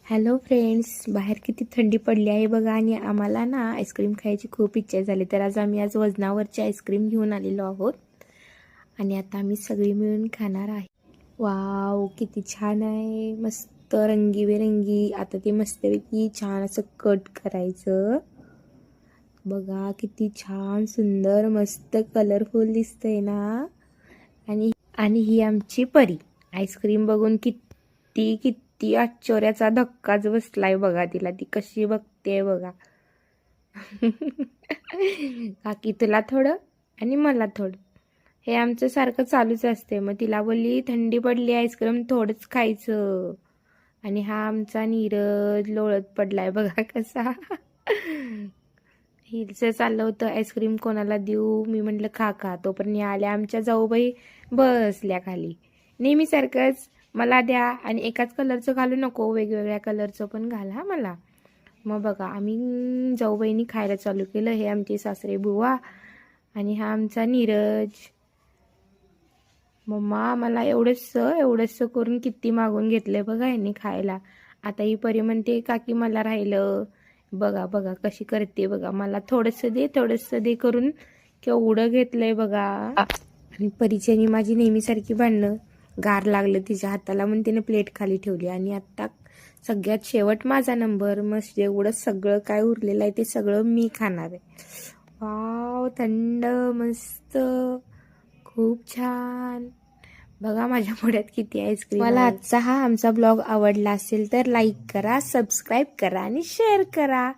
Hello friends, बाहेर किती थंडी पडली आहे बघा. आणि आम्हाला ना आईस्क्रीम खायची खूप इच्छा झाली, तर आज वजनावरची आईस्क्रीम घेऊन आलेलो आहोत आणि आता आम्ही सगळी मिळून खाणार आहे. वाव, किती छान आहे, मस्त रंगीबेरंगी. आता ते मस्तपैकी छान असं कट करायचं बघा. किती छान सुंदर मस्त कलरफुल दिसतंय ना. आणि आणि ही आमची परी. आईस्क्रीम बघून किती किती आश्चर्याचा धक्काच बसलाय बघा तिला. ती कशी बघते बघा. काकी तुला थोडं आणि मला थोडं, हे आमचं सारखं चालूच असते. मग तिला बोलली थंडी पडली, आईस्क्रीम थोडंच खायचं. आणि हा आमचा नीरज लोळत पडलाय बघा कसा. हिचं चाललं होतं आईस्क्रीम कोणाला देऊ. मी म्हटलं खा खा. तोपर्यंत आल्या आमच्या जाऊबाई बसल्या खाली. नेहमीसारखंच मला द्या आणि एकाच कलरचं घालू नको, वेगवेगळ्या कलरचं पण घाला मला. मग बघा आम्ही जाऊबाईंनी खायला चालू केलं. हे आमचे सासरे बुवा आणि हा आमचा नीरज. मम्मा मला एवढंसं करून किती मागून घेतलंय बघा यांनी खायला. आता ही परी म्हणते काकी मला राहिलं. बघा बघा कशी करते बघा. मला थोडंसं दे करून केवढं घेतलंय बघा. आणि परीची आणि माझी नेहमीसारखी भांडणं. गार लागलं तिच्या हाताला म्हणून तिने प्लेट खाली ठेवली. आणि आता सगळ्यात शेवट माझा नंबर. मग एवढं सगळं काय उरलेलं आहे ते सगळं मी खाणार आहे. वाव, थंड मस्त, खूप छान. बघा माझ्या पुढ्यात किती आईस्क्रीम. मला आजचा हा आमचा ब्लॉग आवडला असेल तर लाईक करा, सबस्क्राईब करा आणि शेअर करा.